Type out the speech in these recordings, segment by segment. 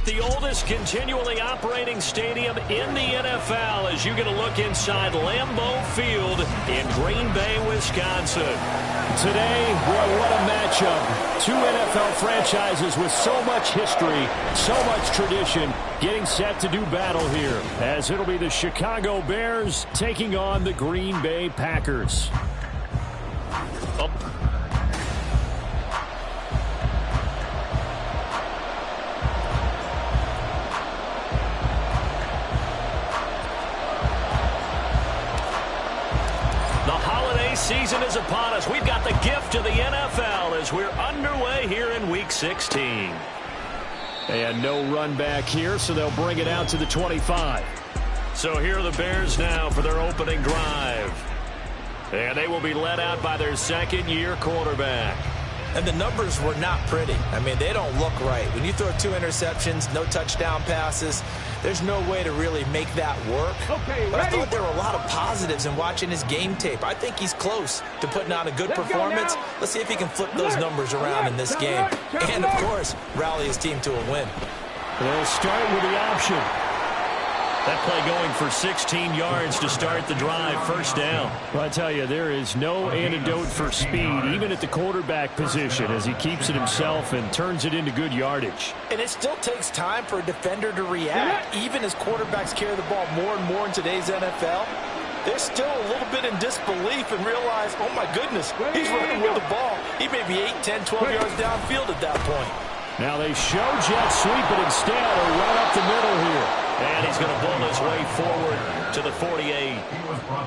the oldest continually operating stadium in the NFL as you get a look inside Lambeau Field in Green Bay, Wisconsin. Today, boy, what a matchup. Two NFL franchises with so much history, so much tradition, getting set to do battle here, as it'll be the Chicago Bears taking on the Green Bay Packers. Season is upon us. We've got the gift of the NFL as we're underway here in Week 16. And no run back here, so they'll bring it out to the 25. So here are the Bears now for their opening drive. And they will be led out by their second-year quarterback. And the numbers were not pretty. I mean, they don't look right. When you throw 2 interceptions, no touchdown passes, there's no way to really make that work. Okay, but I thought there were a lot of positives in watching his game tape. I think he's close to putting on a good performance. Let's see if he can flip those numbers around in this game. And, of course, rally his team to a win. They'll start with the option. That play going for 16 yards to start the drive, first down. Well, I tell you, there is no antidote for speed, even at the quarterback position, as he keeps it himself and turns it into good yardage. And it still takes time for a defender to react, even as quarterbacks carry the ball more and more in today's NFL. They're still a little bit in disbelief and realize, oh, my goodness, he's running with the ball. He may be 8, 10, 12 yards downfield at that point. Now they show jet sweep, but instead a run up the middle here. And he's going to bull his way forward to the 48.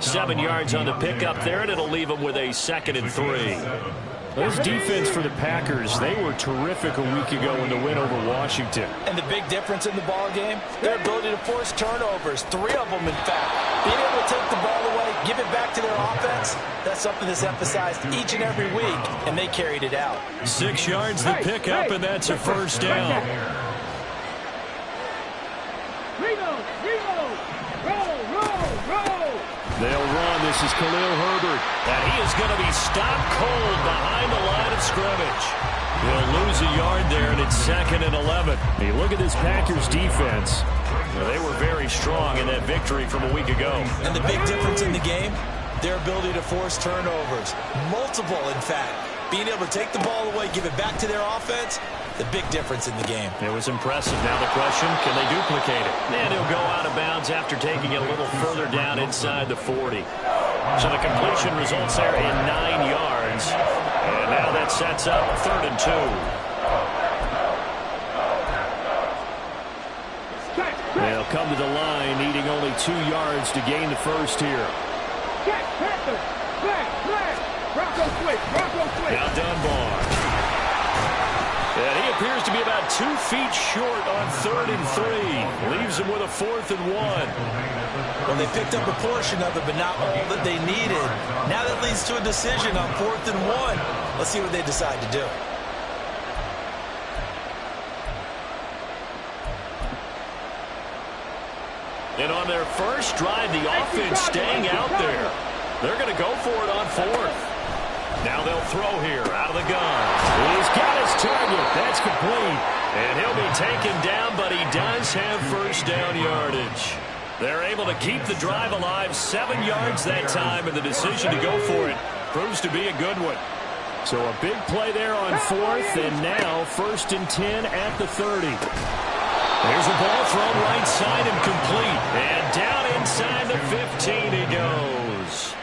7 yards on the pickup there, and it'll leave him with a 2nd and 3. This defense for the Packers, they were terrific a week ago in the win over Washington. And the big difference in the ball game, their ability to force turnovers, 3 of them in fact. Being able to take the ball away, give it back to their offense, that's something that's emphasized each and every week, and they carried it out. 6 yards the pickup, and that's a first down. They'll run. This is Khalil Herbert. And he is going to be stopped cold behind the line of scrimmage. They'll lose a yard there, and it's 2nd and 11. Hey, look at this Packers defense. They were very strong in that victory from a week ago. And the big difference in the game, their ability to force turnovers. Multiple, in fact. Being able to take the ball away, give it back to their offense, the big difference in the game. It was impressive. Now the question, can they duplicate it? And he'll go out of bounds after taking it a little further down inside the 40. So the completion results there in 9 yards. And now that sets up 3rd and 2. They'll come to the line, needing only 2 yards to gain the first here. Now Dunbar. And he appears to be about 2 feet short on 3rd and 3. Leaves him with a 4th and 1. Well, they picked up a portion of it, but not all that they needed. Now that leads to a decision on 4th and 1. Let's see what they decide to do. And on their first drive, the offense staying out there. They're going to go for it on 4th. Now they'll throw here out of the gun. He's got his target. That's complete. And he'll be taken down, but he does have first down yardage. They're able to keep the drive alive, 7 yards that time, and the decision to go for it proves to be a good one. So a big play there on 4th, and now 1st and 10 at the 30. There's a ball thrown right side and complete. And down inside the 15 he goes.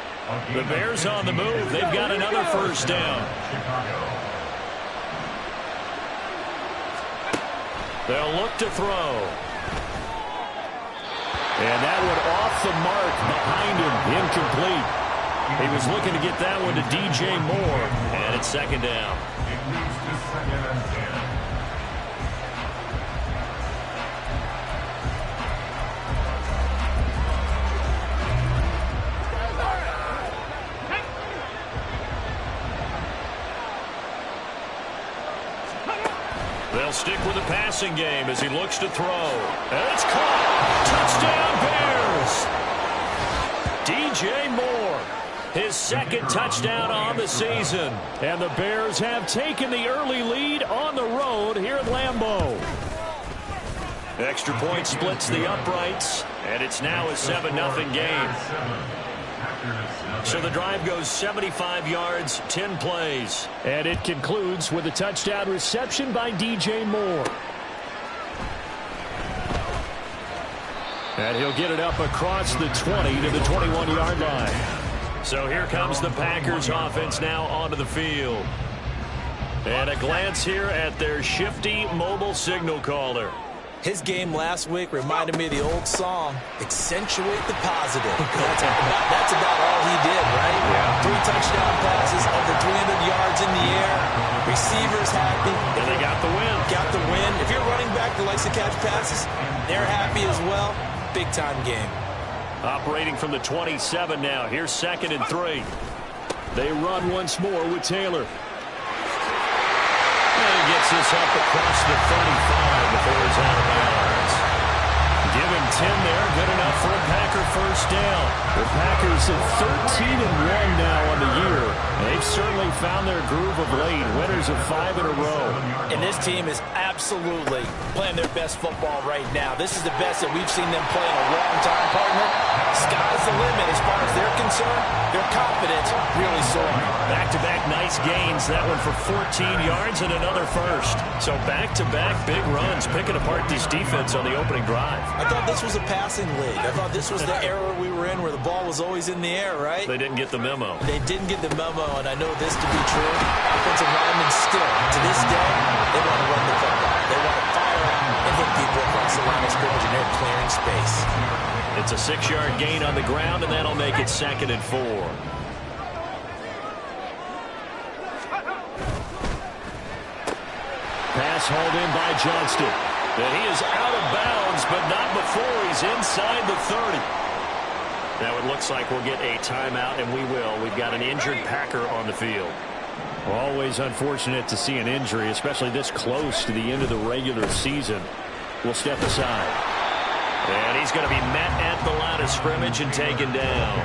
The Bears on the move. They've got another first down. They'll look to throw. And that one off the mark behind him. Incomplete. He was looking to get that one to DJ Moore. And it's 2nd down. They'll stick with the passing game as he looks to throw. And it's caught. Touchdown, Bears. DJ Moore, his 2nd touchdown on the season. And the Bears have taken the early lead on the road here at Lambeau. Extra point splits the uprights, and it's now a 7-0 game. So the drive goes 75 yards, 10 plays. And it concludes with a touchdown reception by DJ Moore. And he'll get it up across the 20 to the 21-yard line. So here comes the Packers offense now onto the field. And a glance here at their shifty mobile signal caller. His game last week reminded me of the old song, accentuate the positive. That's about all he did, right? Yeah. 3 touchdown passes, over 300 yards in the air. Receivers happy. And they got the win. Got the win. If you're running back that likes to catch passes, they're happy as well. Big-time game. Operating from the 27 now. Here's 2nd and 3. They run once more with Taylor. And he gets this up across the 35 before he's out of bounds. Give him 10 there. Good enough for a Packer first down. The Packers at 13-1 now on the year. They've certainly found their groove of late. Winners of 5 in a row. And this team is absolutely playing their best football right now. This is the best that we've seen them play in a long time, partner. Sky's the limit as far as they're concerned. Their confidence really soaring. Back-to-back nice gains. That one for 14 yards and another first. So back-to-back big runs, picking apart this defense on the opening drive. I thought this was a passing league. I thought this was the era we were in where the ball was always in the air, right? They didn't get the memo. They didn't get the memo, and I know this to be true. Offensive linemen still, to this day, they want to run the football. They want to fire out and hit people across the line of scrimmage, and they're clearing space. It's a 6-yard gain on the ground, and that'll make it 2nd and 4. Pass hauled in by Johnston. And he is out of bounds, but not before he's inside the 30. Now it looks like we'll get a timeout, and we will. We've got an injured Packer on the field. Always unfortunate to see an injury, especially this close to the end of the regular season. We'll step aside. And he's going to be met at the line of scrimmage and taken down.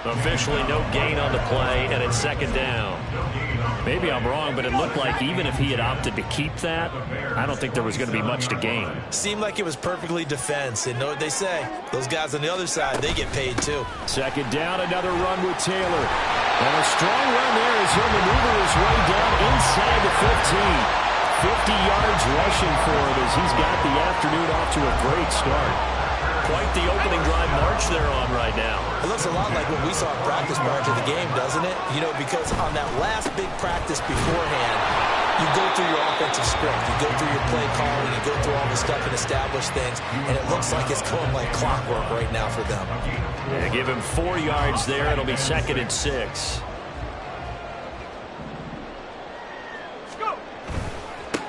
Officially no gain on the play, and it's 2nd down. Maybe I'm wrong, but it looked like even if he had opted to keep that, I don't think there was going to be much to gain. Seemed like it was perfectly defense. And know what they say? Those guys on the other side, they get paid too. 2nd down, another run with Taylor. And a strong run there as he'll maneuver his way down inside the 15. 50 yards rushing for him as he's got the afternoon off to a great start. Quite the opening drive march they're on right now. It looks a lot like what we saw in practice prior to the game, doesn't it? You know, because on that last big practice beforehand, you go through your offensive script, you go through your play calling, you go through all the stuff and establish things, and it looks like it's going like clockwork right now for them. Yeah, give him 4 yards there. It'll be 2nd and 6.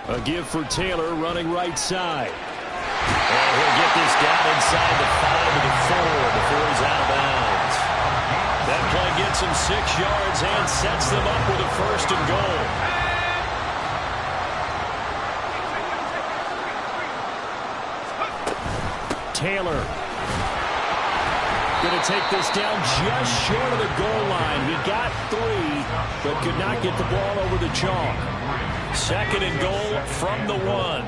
A give for Taylor running right side. And he'll get this down inside the 5 to the 4 before he's out of bounds. That play gets him 6 yards and sets them up with a 1st and goal. Taylor going to take this down just short of the goal line. He got 3, but could not get the ball over the chalk. 2nd and goal from the 1.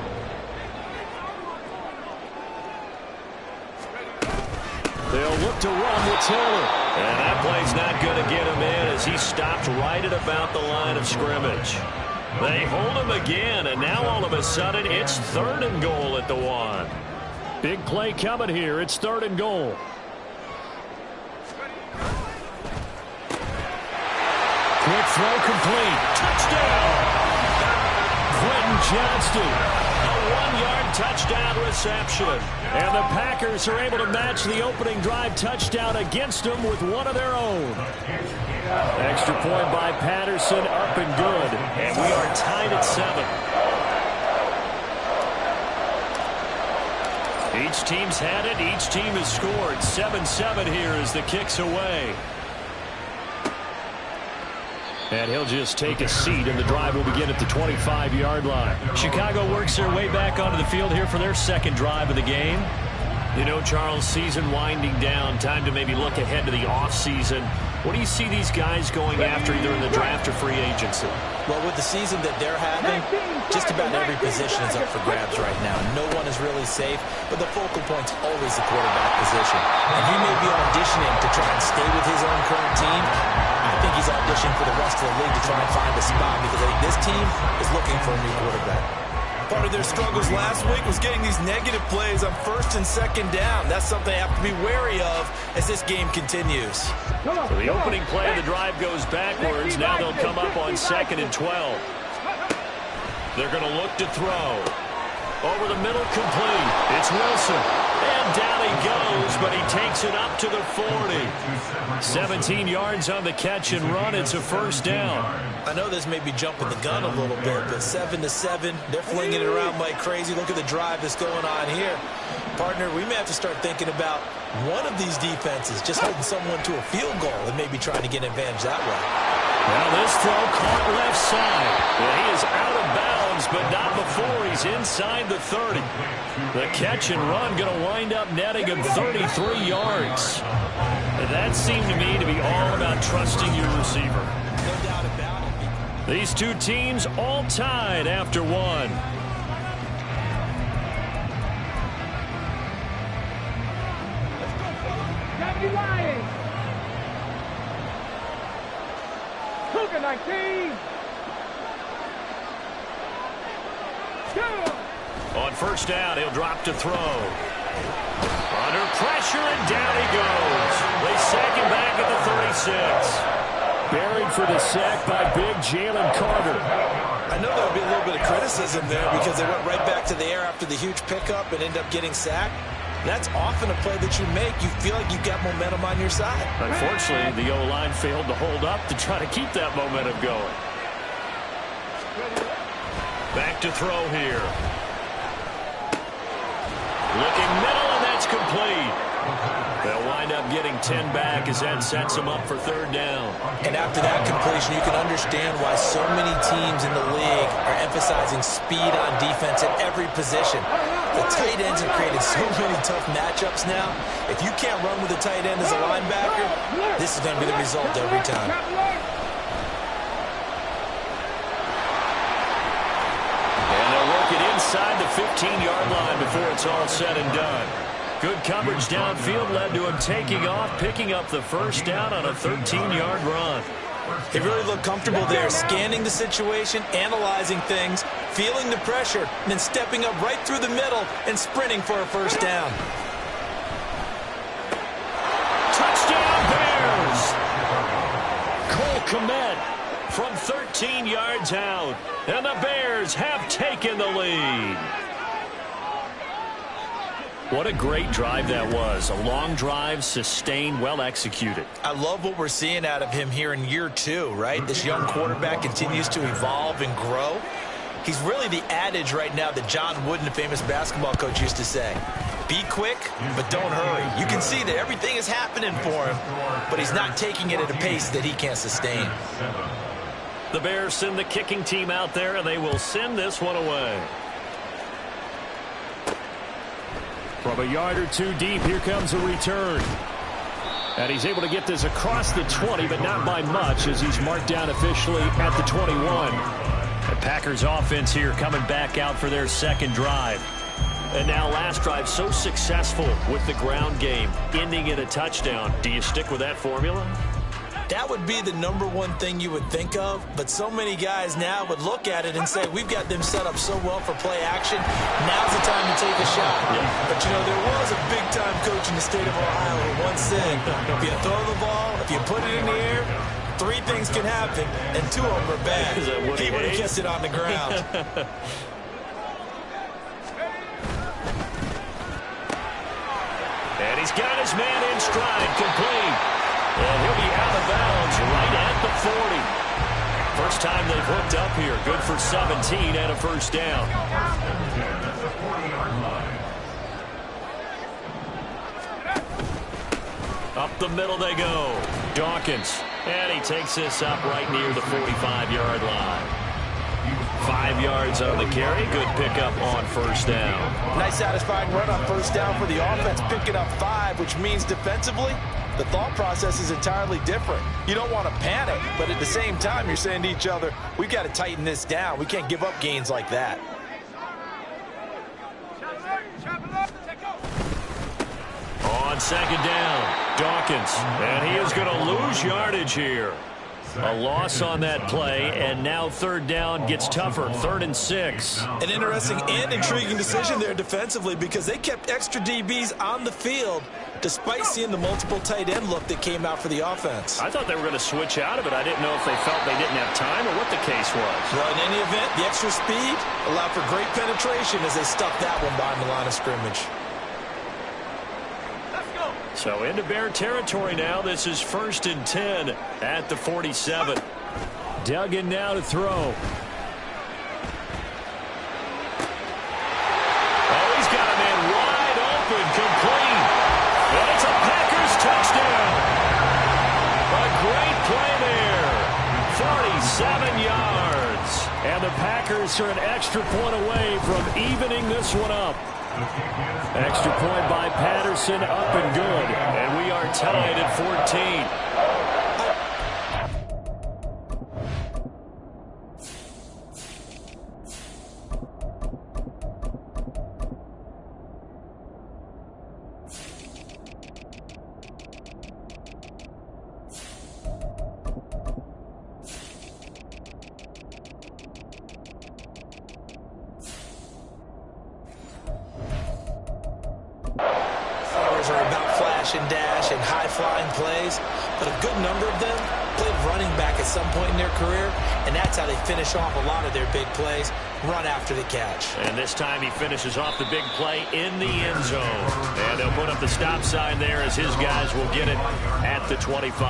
They'll look to run with Taylor. And that play's not going to get him in as he stopped right at about the line of scrimmage. They hold him again, and now all of a sudden it's 3rd and goal at the 1. Big play coming here. It's 3rd and goal. Quick throw complete. Touchdown! Quentin Johnston. A 1-yard touchdown reception. And the Packers are able to match the opening drive touchdown against them with one of their own. Extra point by Patterson, up and good. And we are tied at 7. Each team's had it. Each team has scored. 7-7 here as the kick's away. And he'll just take a seat, and the drive will begin at the 25-yard line. Chicago works their way back onto the field here for their 2nd drive of the game. You know, Charles, season winding down. Time to maybe look ahead to the offseason. What do you see these guys going after either in the draft or free agency? Well, with the season that they're having, just about every position is up for grabs right now. No one is really safe, but the focal point's always the quarterback position. And he may be auditioning to try and stay with his own current team. I think he's auditioning for the rest of the league to try and find a spot because I think this team is looking for a new quarterback. Part of their struggles last week was getting these negative plays on first and second down. That's something they have to be wary of as this game continues. So the opening play of the drive goes backwards. Now they'll come up on 2nd and 12. They're going to look to throw. Over the middle, complete. It's Wilson. And down he goes, but he takes it up to the 40. 17 yards on the catch and run. It's a first down. I know this may be jumping the gun a little bit, but 7-7, they're flinging it around like crazy. Look at the drive that's going on here. Partner, we may have to start thinking about one of these defenses just holding someone to a field goal and maybe trying to get an advantage that way. Now this throw caught left side. Well, he is out of bounds, but not before he's inside the 30. The catch and run going to wind up netting him 33 yards. And that seemed to me to be all about trusting your receiver. No doubt about it. These two teams all tied after one. Cougar 19. On first down, he'll drop to throw. Under pressure, and down he goes. They sack him back at the 36. Buried for the sack by big Jalen Carter. I know there'll be a little bit of criticism there because they went right back to the air after the huge pickup and ended up getting sacked. That's often a play that you make. You feel like you've got momentum on your side. Unfortunately, the O-line failed to hold up to try to keep that momentum going. Back to throw here. Looking middle, and that's complete. They'll wind up getting 10 back as that sets them up for third down. And after that completion, you can understand why so many teams in the league are emphasizing speed on defense at every position. The tight ends have created so many tough matchups now. If you can't run with a tight end as a linebacker, this is going to be the result every time. And they'll work it inside the 15-yard line before it's all said and done. Good coverage downfield led to him taking off, picking up the first down on a 13-yard run. He really looked comfortable there, scanning the situation, analyzing things, feeling the pressure, and then stepping up right through the middle and sprinting for a first down. Touchdown, Bears! Cole Kmet from 13 yards out, and the Bears have taken the lead. What a great drive that was. A long drive, sustained, well executed. I love what we're seeing out of him here in year 2, right? This young quarterback continues to evolve and grow. He's really the adage right now that John Wooden, the famous basketball coach, used to say. Be quick, but don't hurry. You can see that everything is happening for him, but he's not taking it at a pace that he can't sustain. The Bears send the kicking team out there, and they will send this one away. From a yard or two deep, here comes a return. And he's able to get this across the 20, but not by much, as he's marked down officially at the 21. The Packers offense here coming back out for their second drive. And now last drive so successful with the ground game, ending in a touchdown. Do you stick with that formula? That would be the #1 thing you would think of, but so many guys now would look at it and say, we've got them set up so well for play action, now's the time to take a shot. Yeah. But, you know, there was a big-time coach in the state of Ohio who once said, if you throw the ball, if you put it in the air, 3 things can happen, and 2 of them are bad. He would have kept it on the ground. And he's got his man in stride, complete. And he'll be out of bounds right at the 40. First time they've hooked up here. Good for 17 and a first down. Up the middle they go. Dawkins. And he takes this up right near the 45-yard line. 5 yards on the carry. Good pickup on first down. Nice satisfying run on first down for the offense, picking up 5, which means defensively, the thought process is entirely different. You don't want to panic, but at the same time, you're saying to each other, we've got to tighten this down. We can't give up gains like that. On second down, Dawkins. And he is going to lose yardage here. A loss on that play, and now third down gets tougher, 3rd and 6. An interesting and intriguing decision there defensively because they kept extra DBs on the field despite seeing the multiple tight end look that came out for the offense. I thought they were going to switch out of it. I didn't know if they felt they didn't have time or what the case was. Well, in any event, the extra speed allowed for great penetration as they stuffed that one behind the line of scrimmage. So into Bear territory now. This is 1st and 10 at the 47. Duggan now to throw. Oh, he's got a man wide open, complete. And it's a Packers touchdown. A great play there. 47 yards. And the Packers are an extra point away from evening this one up. Extra point by Patterson, up and good. And we are tied at 14. Are about flash and dash and high-flying plays, but a good number of them played running back at some point in their career, and that's how they finish off a lot of their big plays, run after the catch. And this time he finishes off the big play in the end zone. And they'll put up the stop sign there as his guys will get it at the 25.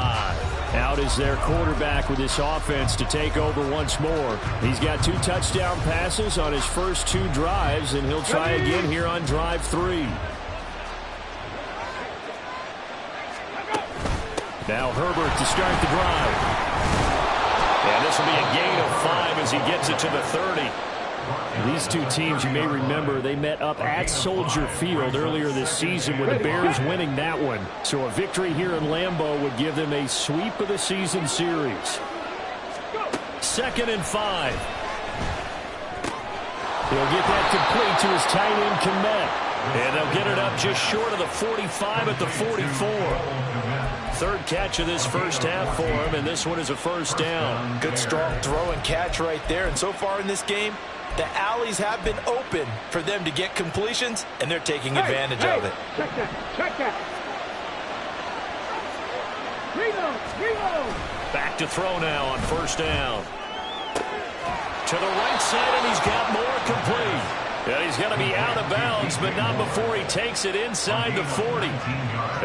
Out is their quarterback with this offense to take over once more. He's got 2 touchdown passes on his first 2 drives, and he'll try again here on drive 3. Now Herbert to start the drive. And this will be a gain of 5 as he gets it to the 30. These two teams, you may remember, they met up at Soldier Field earlier this season with the Bears winning that one. So a victory here in Lambeau would give them a sweep of the season series. 2nd and 5. He'll get that complete to his tight end, Kmet. And they'll get it up just short of the 45 at the 44. 3rd catch of this first half for him, and this one is a first down. Good strong throw and catch right there. And so far in this game, the alleys have been open for them to get completions, and they're taking advantage of it. Check that. Check that. Reload. Back to throw now on first down. To the right side, and he's got more complete. And he's going to be out of bounds, but not before he takes it inside the 40.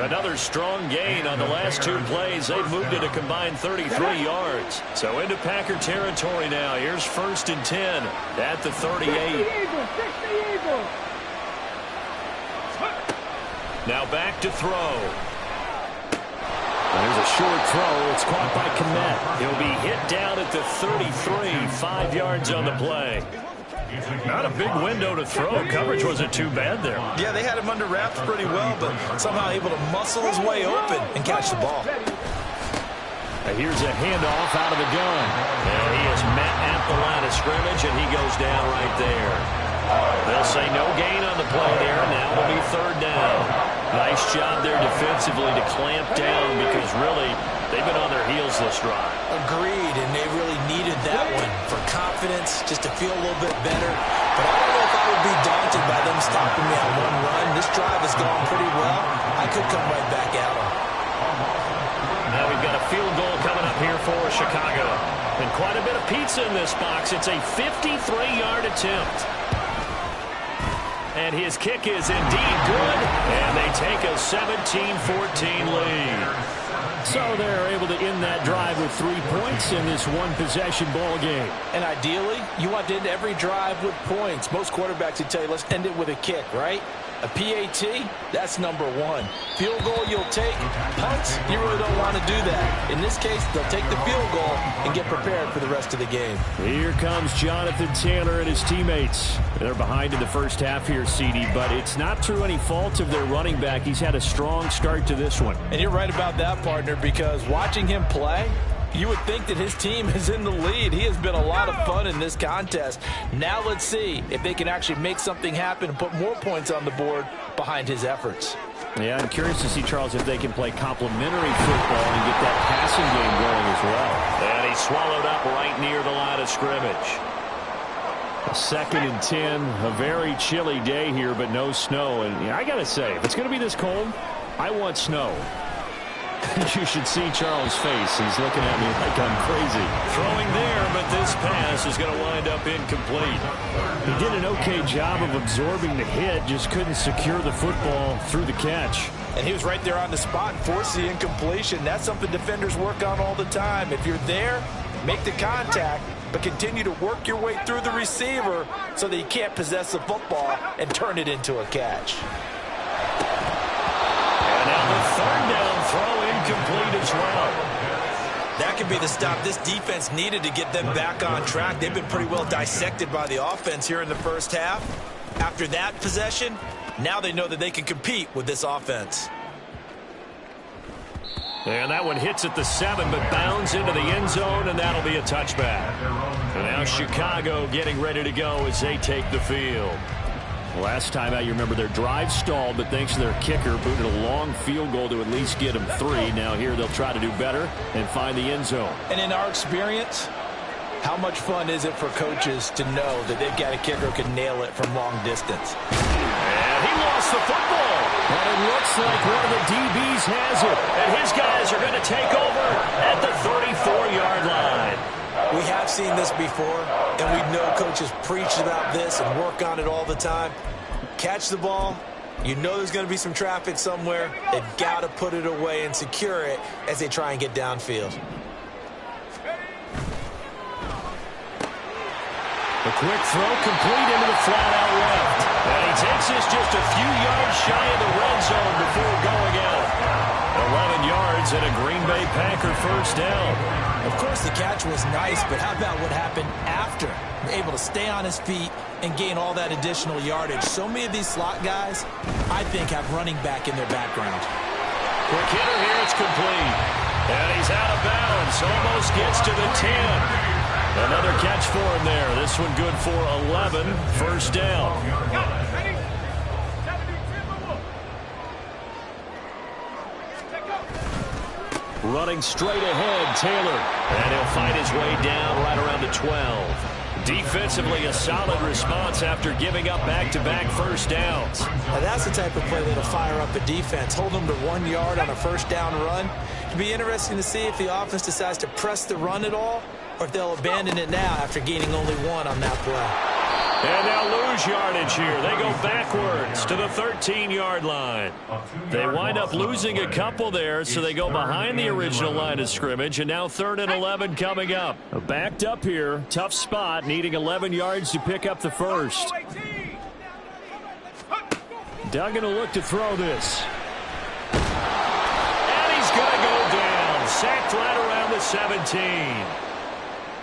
Another strong gain on the last 2 plays. They've moved it a combined 33 yards. So into Packer territory now. Here's 1st and 10 at the 38. Now back to throw. There's a short throw. It's caught by Kmet. He'll be hit down at the 33, 5 yards on the play. Not a big window to throw. Coverage wasn't too bad there. Yeah, they had him under wraps pretty well, but somehow able to muscle his way open and catch the ball. Here's a handoff out of the gun. And he is met at the line of scrimmage, and he goes down right there. They'll say no gain on the play there. Now it'll be 3rd down. Nice job there defensively to clamp down because really they've been on their heels this drive. Agreed, and they really needed that one for confidence, just to feel a little bit better. But I don't know if I would be daunted by them stopping me on one run. This drive has gone pretty well. I could come right back at them. Now we've got a field goal coming up here for Chicago. And quite a bit of pizza in this box. It's a 53-yard attempt. And his kick is indeed good. And they take a 17-14 lead. So they're able to end that drive with 3 points in this one-possession ball game. And ideally, you want to end every drive with points. Most quarterbacks would tell you, let's end it with a kick, right? A PAT, that's number one. Field goal you'll take. Punts, you really don't want to do that. In this case, they'll take the field goal and get prepared for the rest of the game. Here comes Jonathan Taylor and his teammates. They're behind in the first half here, CD, but it's not through any fault of their running back. He's had a strong start to this one. And you're right about that, partner, because watching him play, you would think that his team is in the lead. He has been a lot of fun in this contest. Now let's see if they can actually make something happen and put more points on the board behind his efforts. Yeah, I'm curious to see, Charles, if they can play complementary football and get that passing game going as well. And he's swallowed up right near the line of scrimmage. 2nd and 10, a very chilly day here, but no snow. And I got to say, if it's going to be this cold, I want snow. You should see Charles' face. He's looking at me like I'm crazy. Throwing there, but this pass is going to wind up incomplete. He did an okay job of absorbing the hit, just couldn't secure the football through the catch. And he was right there on the spot and forced the incompletion. That's something defenders work on all the time. If you're there, make the contact, but continue to work your way through the receiver so that he can't possess the football and turn it into a catch. And now the 3rd down throw incomplete as well. That could be the stop this defense needed to get them back on track. They've been pretty well dissected by the offense here in the first half. After that possession, now they know that they can compete with this offense. And that one hits at the 7, but bounds into the end zone, and that'll be a touchback. And now Chicago getting ready to go as they take the field. Last time out, you remember their drive stalled, but thanks to their kicker, booted a long field goal to at least get them 3. Now here they'll try to do better and find the end zone. And in our experience, how much fun is it for coaches to know that they've got a kicker who can nail it from long distance? And he lost the football. But it looks like one of the DBs has it. And his guys are going to take over at the 34-yard line. We have seen this before, and we know coaches preach about this and work on it all the time. Catch the ball. You know there's going to be some traffic somewhere. They've got to put it away and secure it as they try and get downfield. The quick throw complete into the flat-out left. And he takes this just a few yards shy of the red zone before going out. 11 yards and a Green Bay Packer first down. Of course, the catch was nice, but how about what happened after? Able to stay on his feet and gain all that additional yardage. So many of these slot guys, I think, have running back in their background. Quick hitter here, it's complete. And he's out of bounds, almost gets to the 10. Another catch for him there. This one good for 11, first down. Running straight ahead, Taylor. And he'll fight his way down right around the 12. Defensively, a solid response after giving up back-to-back first downs. Now that's the type of play that'll fire up a defense. Hold them to 1 yard on a first down run. It'll be interesting to see if the offense decides to press the run at all or if they'll abandon it now after gaining only 1 on that play. And they'll lose yardage here. They go backwards to the 13-yard line. They wind up losing a couple there, so they go behind the original line of scrimmage, and now 3rd and 11 coming up. Backed up here, tough spot, needing 11 yards to pick up the first. Duggan will look to throw this. And he's going to go down, sacked right around the 17.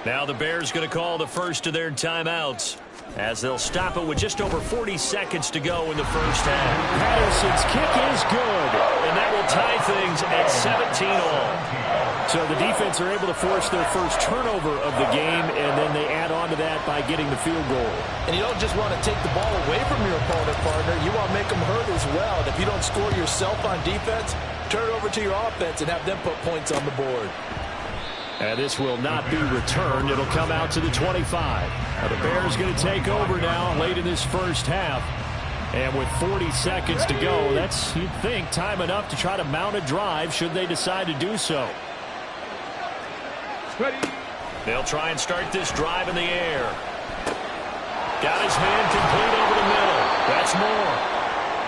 Now the Bears going to call the first of their timeouts, as they'll stop it with just over 40 seconds to go in the first half. Patterson's kick is good. And that will tie things at 17 all. So the defense are able to force their first turnover of the game, and then they add on to that by getting the field goal. And you don't just want to take the ball away from your opponent, partner. You want to make them hurt as well. And if you don't score yourself on defense, turn it over to your offense and have them put points on the board. And this will not be returned. It'll come out to the 25. Now the Bears going to take over now late in this first half. And with 40 seconds to go, that's, you'd think, time enough to try to mount a drive should they decide to do so. They'll try and start this drive in the air. Got his man complete over the middle. That's more.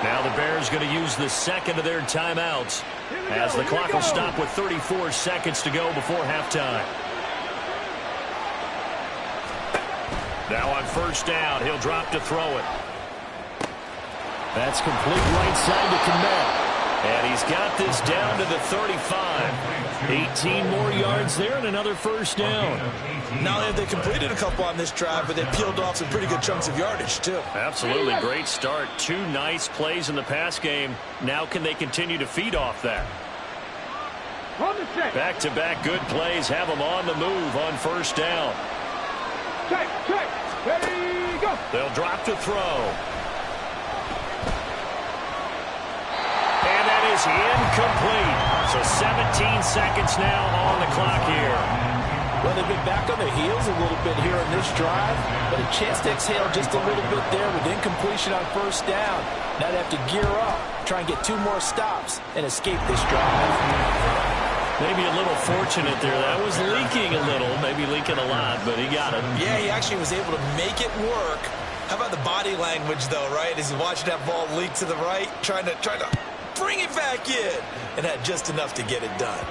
Now the Bears going to use the second of their timeouts as the clock will stop with 34 seconds to go before halftime. Now on first down, he'll drop to throw it. That's complete right side to Komet. And he's got this down to the 35. 18 more yards there and another first down. Not only have they completed a couple on this drive, but they peeled off some pretty good chunks of yardage, too. Absolutely great start. 2 nice plays in the pass game. Now can they continue to feed off that? Back-to-back good plays have them on the move on first down. Check. Ready, go. They'll drop to throw. And that is incomplete. So 17 seconds now on the clock here. Well, they've been back on their heels a little bit here on this drive, but a chance to exhale just a little bit there with incompletion on first down. Now they have to gear up, try and get 2 more stops, and escape this drive. Maybe a little fortunate there. That was leaking a little, maybe leaking a lot, but he got it. Yeah, he actually was able to make it work. How about the body language, though, right? As he watched that ball leak to the right, trying to bring it back in, and had just enough to get it done.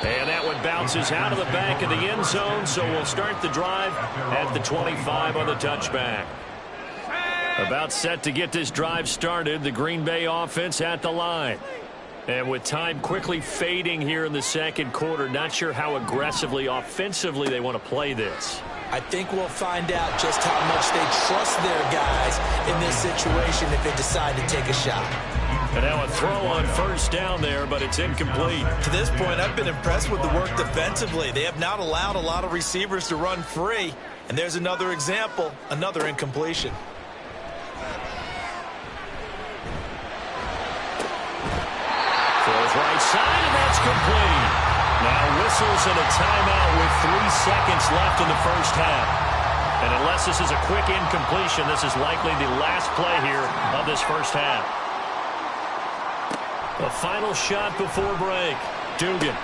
And that one bounces out of the back of the end zone, so we'll start the drive at the 25 on the touchback. About set to get this drive started, the Green Bay offense at the line. And with time quickly fading here in the second quarter, not sure how aggressively, offensively they want to play this. I think we'll find out just how much they trust their guys in this situation if they decide to take a shot. And now a throw on first down there, but it's incomplete. To this point, I've been impressed with the work defensively. They have not allowed a lot of receivers to run free. And there's another example, another incompletion. Throws right side, and that's complete. Now whistles and a timeout with 3 seconds left in the first half. And unless this is a quick incompletion, this is likely the last play here of this first half. The final shot before break. Dugan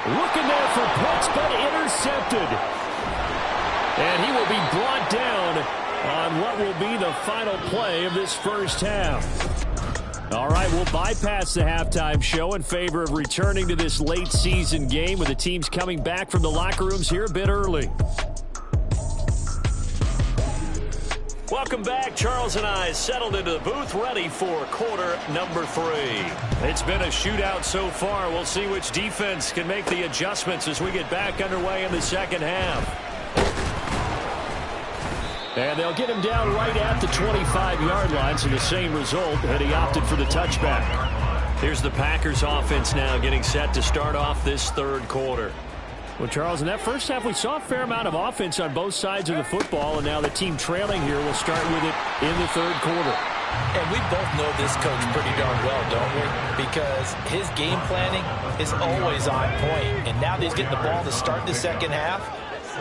Looking there for points, but intercepted. And he will be brought down on what will be the final play of this first half. All right, we'll bypass the halftime show in favor of returning to this late season game with the teams coming back from the locker rooms here a bit early. Welcome back. Charles and I settled into the booth ready for quarter number 3. It's been a shootout so far. We'll see which defense can make the adjustments as we get back underway in the second half. And they'll get him down right at the 25-yard line, so the same result, and he opted for the touchback. Here's the Packers offense now getting set to start off this third quarter. Well, Charles, in that first half, we saw a fair amount of offense on both sides of the football, and now the team trailing here will start with it in the third quarter. And we both know this coach pretty darn well, don't we? Because his game planning is always on point. And now that he's getting the ball to start the second half,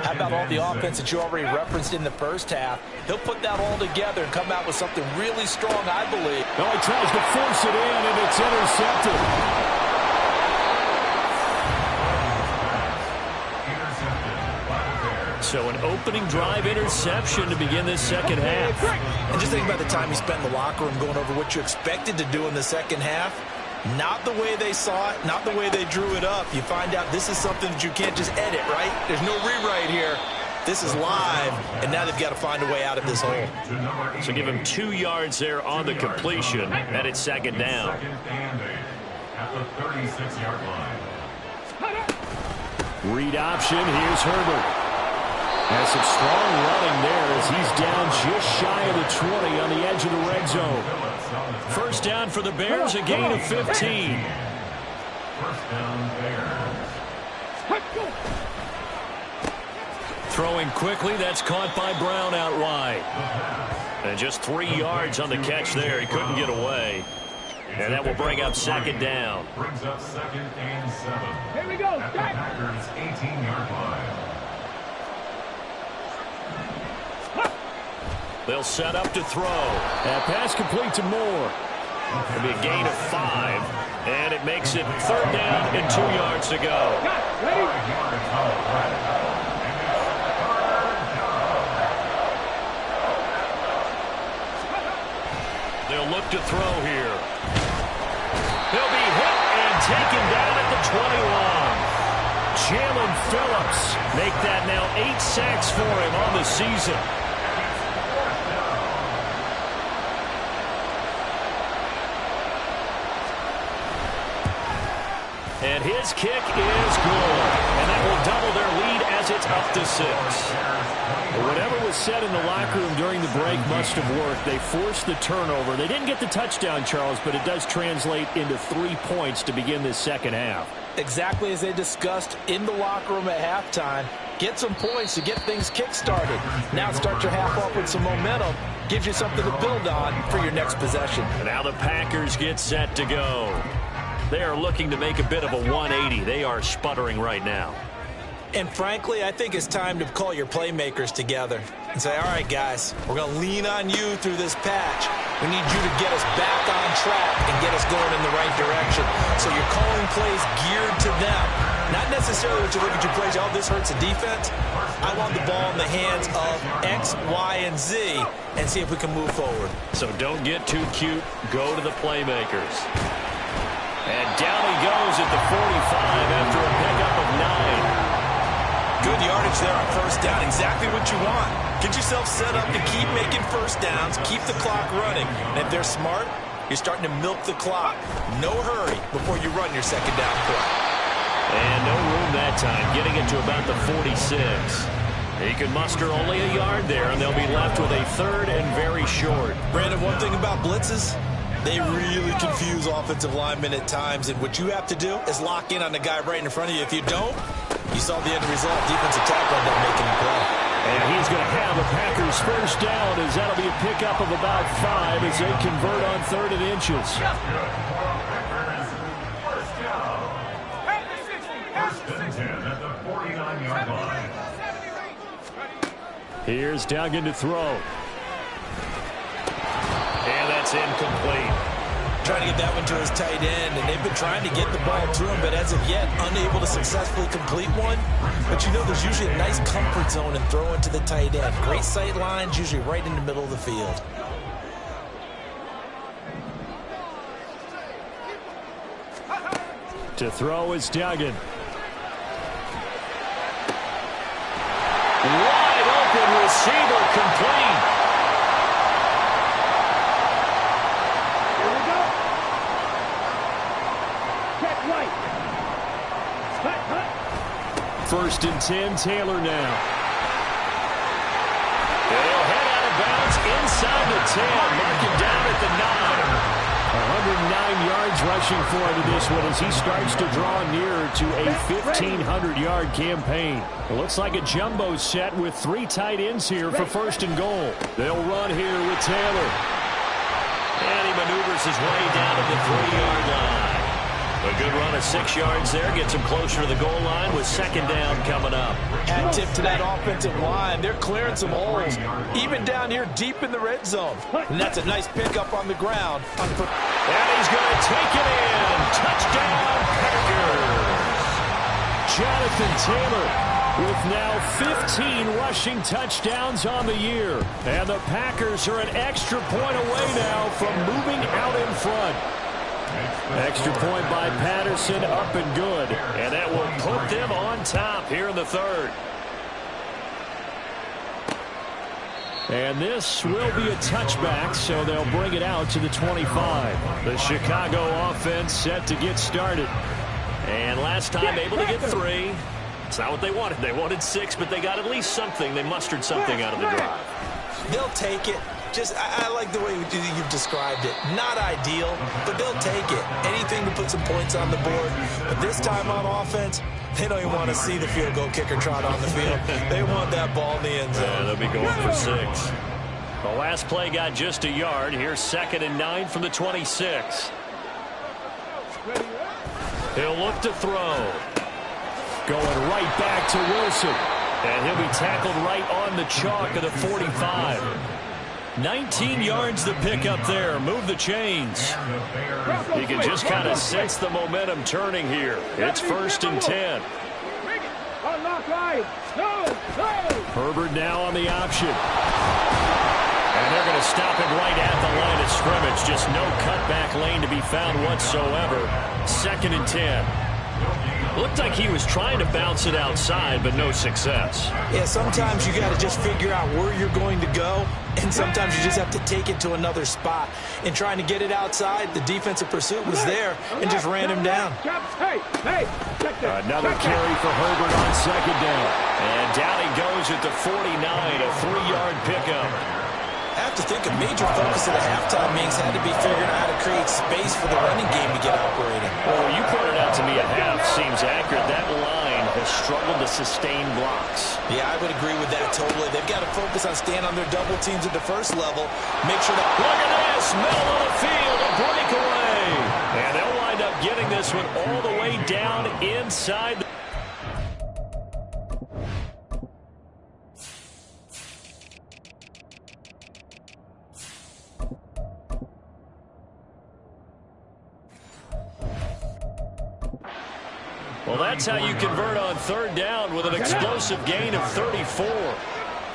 how about all the offense that you already referenced in the first half? He'll put that all together and come out with something really strong, I believe. No, he tries to force it in, and it's intercepted. So an opening drive interception to begin this second half. And just think about the time you spent in the locker room going over what you expected to do in the second half. Not the way they saw it, not the way they drew it up. You find out this is something that you can't just edit, right? There's no rewrite here. This is live, and now they've got to find a way out of this hole. So give him 2 yards there on the completion, and it's second down. At the 36-yard line. Read option, here's Herbert. Has some strong running there as he's down just shy of the 20 on the edge of the red zone. First down for the Bears, a gain of 15. First down, Bears. Throwing quickly, that's caught by Brown out wide. And just 3 yards on the catch there. He couldn't get away. And that will bring up second down. Brings up second and 7. Here we go. At the Packers' 18-yard line. They'll set up to throw. That pass complete to Moore. It'll be a gain of 5. And it makes it third down and 2 yards to go. Ready? They'll look to throw here. He'll be hit and taken down at the 21. Jalen Phillips make that now 8 sacks for him on the season. his kick is good. And that will double their lead as it's up to 6. Whatever was said in the locker room during the break must have worked. They forced the turnover. They didn't get the touchdown, Charles, but it does translate into 3 points to begin this second half. Exactly as they discussed in the locker room at halftime. Get some points to get things kick-started. Now start your half off with some momentum. Gives you something to build on for your next possession. Now the Packers get set to go. They are looking to make a bit of a 180. They are sputtering right now. And frankly, I think it's time to call your playmakers together and say, all right, guys, we're going to lean on you through this patch. We need you to get us back on track and get us going in the right direction. So you're calling plays geared to them. Not necessarily when you look at your plays, oh, this hurts the defense. I want the ball in the hands of X, Y, and Z and see if we can move forward. So don't get too cute. Go to the playmakers. And down he goes at the 45 after a pickup of 9. Good yardage there on first down. Exactly what you want. Get yourself set up to keep making first downs, keep the clock running. And if they're smart, you're starting to milk the clock. No hurry before you run your second down play. And no room that time, getting it to about the 46. He can muster only a yard there, and they'll be left with a 3rd and very short. Brandon, one thing about blitzes, they really confuse offensive linemen at times, and what you have to do is lock in on the guy right in front of you. If you don't, you saw the end result. Defensive tackle ended up making a play. And he's going to have the Packers first down, as that'll be a pickup of about 5 as they convert on 3rd and inches. Here's Duggan to throw. And that's incomplete. Trying to get that one to his tight end, and they've been trying to get the ball to him, but as of yet, unable to successfully complete one. But you know, there's usually a nice comfort zone in throwing to the tight end. Great sight lines, usually right in the middle of the field. To throw is Duggan. Wide open receiver complete. Here we go. Check right. Hut. 1st and 10, Taylor now. They'll head out of bounds inside the 10, marking down at the 9. 109 yards rushing for him in this one as he starts to draw nearer to a 1,500-yard campaign. It looks like a jumbo set with 3 tight ends here for 1st and goal. They'll run here with Taylor. And he maneuvers his way down to the 3-yard line. A good run of 6 yards there gets him closer to the goal line with 2nd down coming up. Hat tip to that offensive line. They're clearing some holes, even down here deep in the red zone. And that's a nice pickup on the ground. And he's going to take it in. Touchdown, Packers. Jonathan Taylor with now 15 rushing touchdowns on the year. And the Packers are an extra point away now from moving out in front. Extra point by Patterson, up and good. And that will put them on top here in the 3rd. And this will be a touchback, so they'll bring it out to the 25. The Chicago offense set to get started. And last time able to get 3. It's not what they wanted. They wanted 6, but they got at least something. They mustered something out of the drive. They'll take it. I like the way you've described it. Not ideal, but they'll take it. Anything to put some points on the board. But this time on offense, they don't even want to see the field goal kicker trot on the field. They want that ball in the end zone. Yeah, they'll be going for 6. The last play got just a yard. Here's 2nd and 9 from the 26. He'll look to throw. Going right back to Wilson. And he'll be tackled right on the chalk of the 45. 19 yards to pick up there. Move the chains. He can just kind of sense the momentum turning here. It's 1st and 10. Herbert now on the option. And they're going to stop him right at the line of scrimmage. Just no cutback lane to be found whatsoever. 2nd and 10. Looked like he was trying to bounce it outside, but no success. Yeah, sometimes you got to just figure out where you're going to go, and sometimes you just have to take it to another spot. In trying to get it outside, the defensive pursuit was there and just ran him down. Another carry for Herbert on second down. And down he goes at the 49, a 3-yard pickup. I have to think a major focus of the halftime meetings had to be figuring out how to create space for the running game to get operating. Well, you pointed out to me a half seems accurate. That line has struggled to sustain blocks. Yeah, I would agree with that totally. They've got to focus on staying on their double teams at the first level. Make sure that... Look at this! Middle of the field, a breakaway! And they'll wind up getting this one all the way down inside the... Well, that's how you convert on third down with an explosive gain of 34.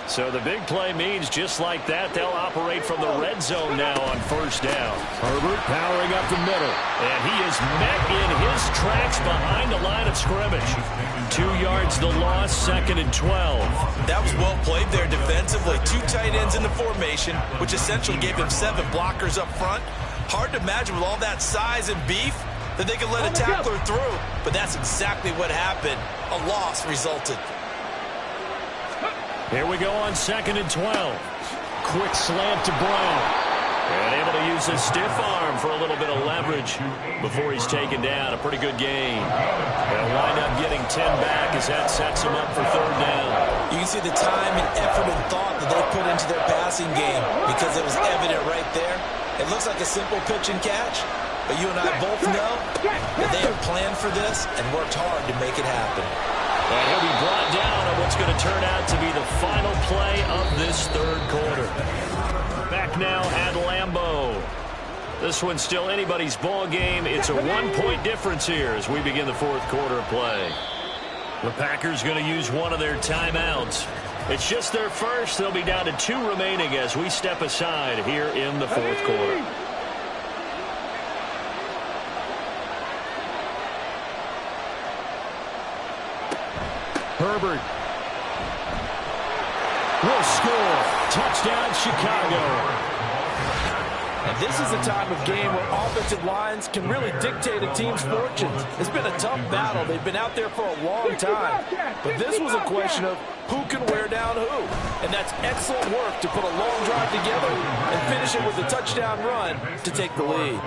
So the big play means just like that, they'll operate from the red zone now on first down. Herbert powering up the middle. And he is met in his tracks behind the line of scrimmage. 2 yards the loss, 2nd and 12. That was well played there defensively. 2 tight ends in the formation, which essentially gave him 7 blockers up front. Hard to imagine with all that size and beef that they could let a tackler through, but that's exactly what happened. A loss resulted. Here we go on 2nd and 12. Quick slant to Brown. And able to use his stiff arm for a little bit of leverage before he's taken down. A pretty good gain. They'll wind up getting 10 back as that sets him up for third down. You can see the time and effort and thought that they put into their passing game because it was evident right there. It looks like a simple pitch and catch, but you and I both know that they have planned for this and worked hard to make it happen. And he'll be brought down on what's going to turn out to be the final play of this third quarter. Back now at Lambeau. This one's still anybody's ball game. It's a 1-point difference here as we begin the fourth quarter of play. The Packers going to use one of their timeouts. It's just their first. They'll be down to 2 remaining as we step aside here in the fourth quarter. Herbert will score. Touchdown, Chicago. And this is a time of game where offensive lines can really dictate a team's fortunes. It's been a tough battle. They've been out there for a long time. But this was a question of who can wear down who. And that's excellent work to put a long drive together and finish it with a touchdown run to take the lead.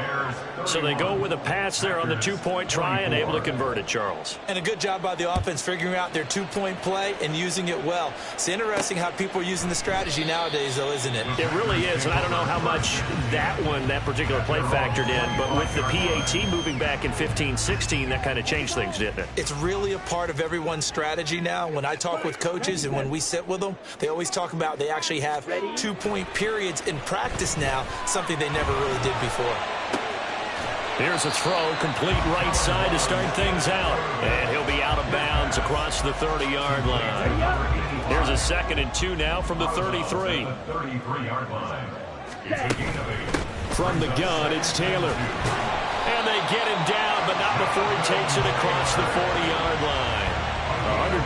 So they go with a pass there on the 2-point try and able to convert it, Charles. And a good job by the offense figuring out their 2-point play and using it well. It's interesting how people are using the strategy nowadays, though, isn't it? It really is, and I don't know how much that particular play factored in, but with the PAT moving back in 15-16, that kind of changed things, didn't it? It's really a part of everyone's strategy now. When I talk with coaches and when we sit with them, they always talk about they actually have 2-point periods in practice now, something they never really did before. Here's a throw, complete right side to start things out. And he'll be out of bounds across the 30-yard line. Here's a 2nd and 2 now from the 33. 33-yard line. It's a gain of 8. From the gun, it's Taylor. And they get him down, but not before he takes it across the 40-yard line.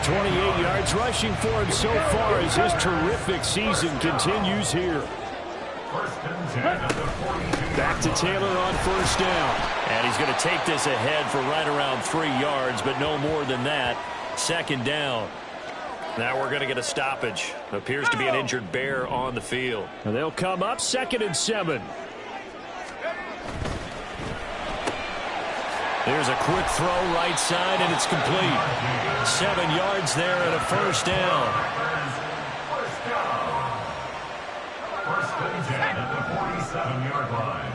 128 yards rushing for him so far as his terrific season continues here. First and 10 at the 42. Back to Taylor on first down. And he's going to take this ahead for right around 3 yards, but no more than that. 2nd down. Now we're going to get a stoppage. Appears to be an injured Bear on the field. And they'll come up 2nd and 7. There's a quick throw right side, and it's complete. 7 yards there and a first down. First and 10 at the 47-yard line.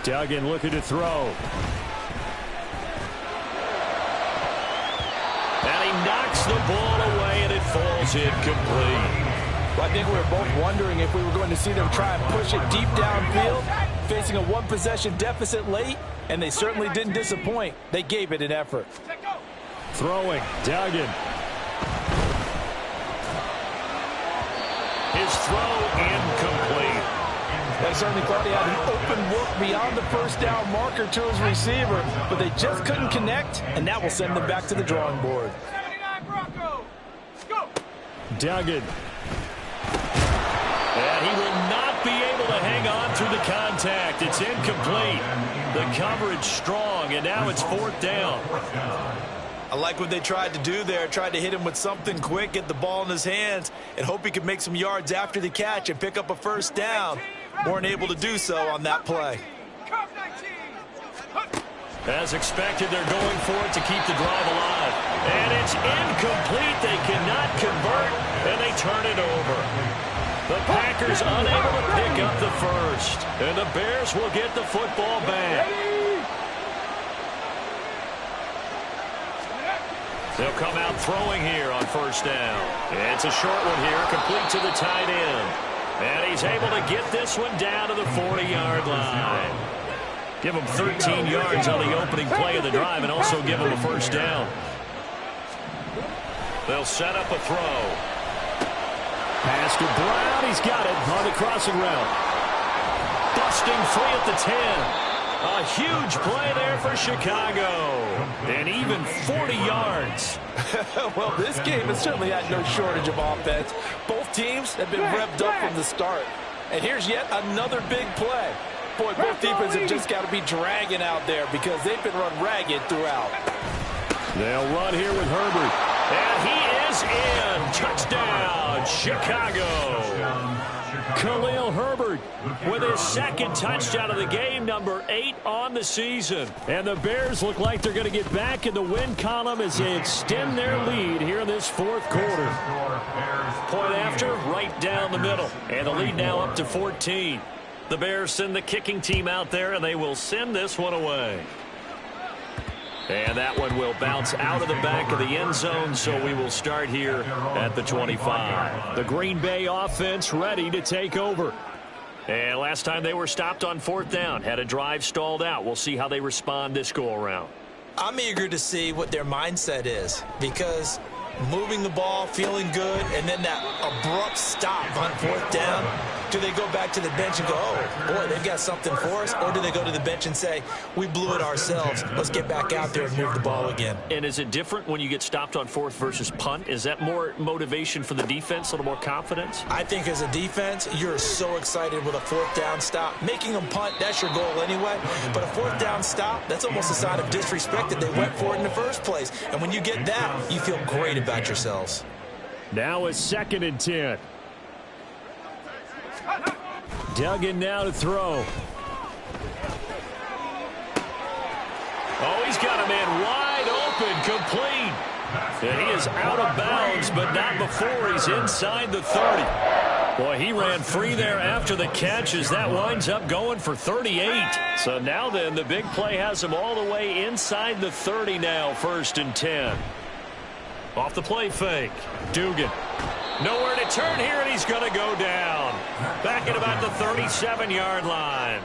Duggan looking to throw. And he knocks the ball away, and it falls incomplete. Well, I think we were both wondering if we were going to see them try and push it deep downfield, facing a 1-possession deficit late, and they certainly didn't disappoint. They gave it an effort. Throwing, Duggan. His throw incomplete. They certainly thought he had an open look beyond the first down marker to his receiver, but they just couldn't connect, and that will send them back to the drawing board. Duggan. And he will not be able to hang on through the contact. It's incomplete. The coverage strong, and now it's 4th down. I like what they tried to do there. Tried to hit him with something quick, get the ball in his hands, and hope he could make some yards after the catch and pick up a first down. Weren't able to do so on that play. As expected, they're going for it to keep the drive alive. And it's incomplete. They cannot convert, and they turn it over. The Packers unable to pick up the first. And the Bears will get the football back. They'll come out throwing here on first down. It's a short one here, complete to the tight end. And he's able to get this one down to the 40-yard line. Give him 13 yards on the opening play of the drive and also give him a first down. They'll set up a throw. Pass to Brown. He's got it on the crossing route. Busting free at the 10. A huge play there for Chicago. And even 40 yards. Well, this game has certainly had no shortage of offense. Both teams have been revved up from the start. And here's yet another big play. Boy, both defenses have just got to be dragging out there because they've been run ragged throughout. They'll run here with Herbert. And he is in. Touchdown, Chicago. Khalil Herbert with his second touchdown of the game, number 8 on the season. And the Bears look like they're going to get back in the win column as they extend their lead here in this 4th quarter. Point after, right down the middle. And the lead now up to 14. The Bears send the kicking team out there, and they will send this one away. And that one will bounce out of the back of the end zone, so we will start here at the 25. The Green Bay offense ready to take over. And last time they were stopped on 4th down, had a drive stalled out. We'll see how they respond this go-around. I'm eager to see what their mindset is because moving the ball, feeling good, and then that abrupt stop on 4th down. Do they go back to the bench and go, oh, boy, they've got something for us? Or do they go to the bench and say, we blew it ourselves. Let's get back out there and move the ball again. And is it different when you get stopped on 4th versus punt? Is that more motivation for the defense, a little more confidence? I think as a defense, you're so excited with a 4th down stop. Making them punt, that's your goal anyway. But a 4th down stop, that's almost a sign of disrespect that they went for it in the first place. And when you get that, you feel great about yourselves. Now it's 2nd and 10. Duggan now to throw. Oh, he's got a man wide open, complete. And he is out of bounds, but not before he's inside the 30. Boy, he ran free there after the catch as that winds up going for 38. So now then, the big play has him all the way inside the 30 now, 1st and 10. Off the play fake, Dugan. Nowhere to turn here, and he's going to go down. Back at about the 37-yard line.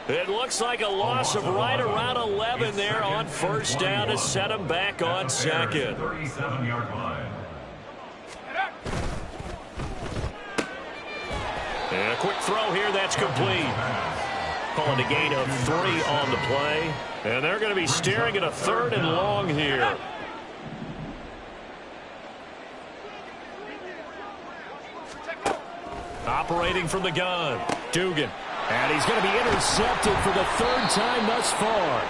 It looks like a loss of right around 11 there on 1st down to set him back on 2nd. 37-yard line. And a quick throw here, that's complete. Calling a gain of 3 on the play. And they're going to be staring at a 3rd and long here. Operating from the gun, Dugan. And he's going to be intercepted for the 3rd time thus far.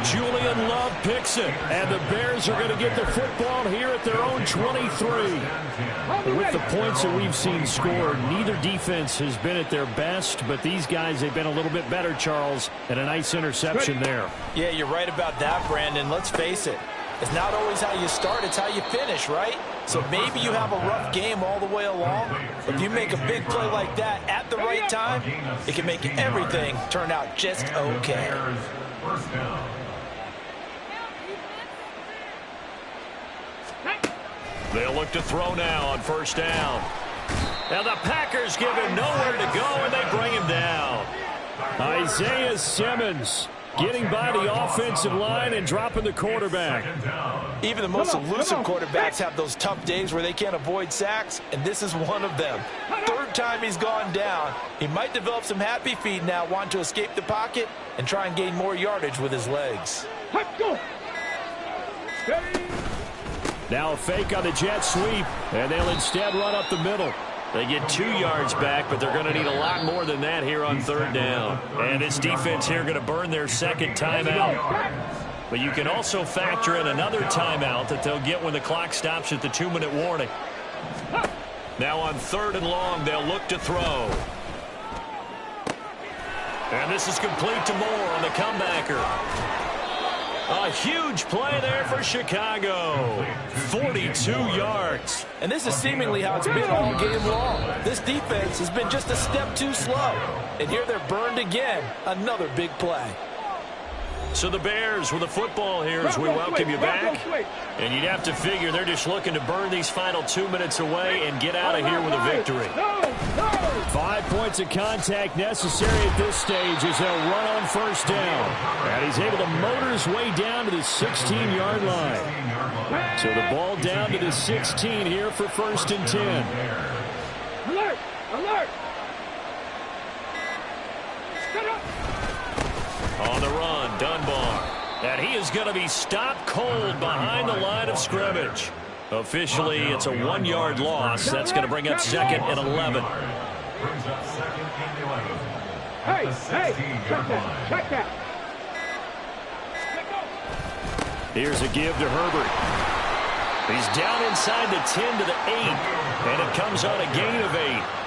Julian Love picks it. And the Bears are going to get the football here at their own 23. With the points that we've seen scored, neither defense has been at their best, but these guys, they've been a little bit better, Charles, and a nice interception there. Yeah, you're right about that, Brandon. Let's face it. It's not always how you start, it's how you finish, right? So maybe you have a rough game all the way along. If you make a big play like that at the right time, it can make everything turn out just okay. First down. They'll look to throw now on 1st down. And the Packers give him nowhere to go, and they bring him down. Isaiah Simmons getting by the offensive line and dropping the quarterback. Even the most elusive quarterbacks have those tough days where they can't avoid sacks, and this is one of them. Third time he's gone down. He might develop some happy feet now, want to escape the pocket and try and gain more yardage with his legs. Now a fake on the jet sweep, and they'll instead run up the middle. They get 2 yards back, but they're going to need a lot more than that here on third down. And this defense here going to burn their second timeout. But you can also factor in another timeout that they'll get when the clock stops at the 2-minute warning. Now on third and long, they'll look to throw. And this is complete to Moore on the comebacker. A huge play there for Chicago. 42 yards. And this is seemingly how it's been all game long. This defense has been just a step too slow. And here they're burned again. Another big play. So the Bears with the football here as we welcome you back. And you'd have to figure they're just looking to burn these final 2 minutes away and get out of here with a victory. 5 points of contact necessary at this stage as they'll run on first down. And he's able to motor his way down to the 16-yard line. So the ball down to the 16 here for first and 10. Alert! Alert! On the run, Dunbar. And he is going to be stopped cold behind the line of scrimmage. Officially, it's a 1-yard loss. That's going to bring up second and 11. Brings up second and 11. Hey, check that. Here's a give to Herbert. He's down inside the 10 to the 8. And it comes on a gain of 8.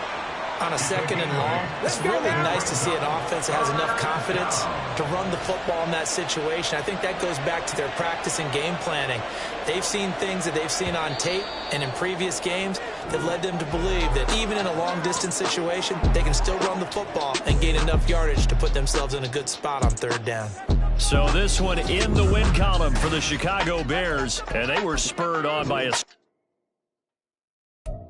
On a second and long, it's really nice to see an offense that has enough confidence to run the football in that situation. I think that goes back to their practice and game planning. They've seen things that they've seen on tape and in previous games that led them to believe that even in a long-distance situation, they can still run the football and gain enough yardage to put themselves in a good spot on third down. So this one in the win column for the Chicago Bears, and they were spurred on by a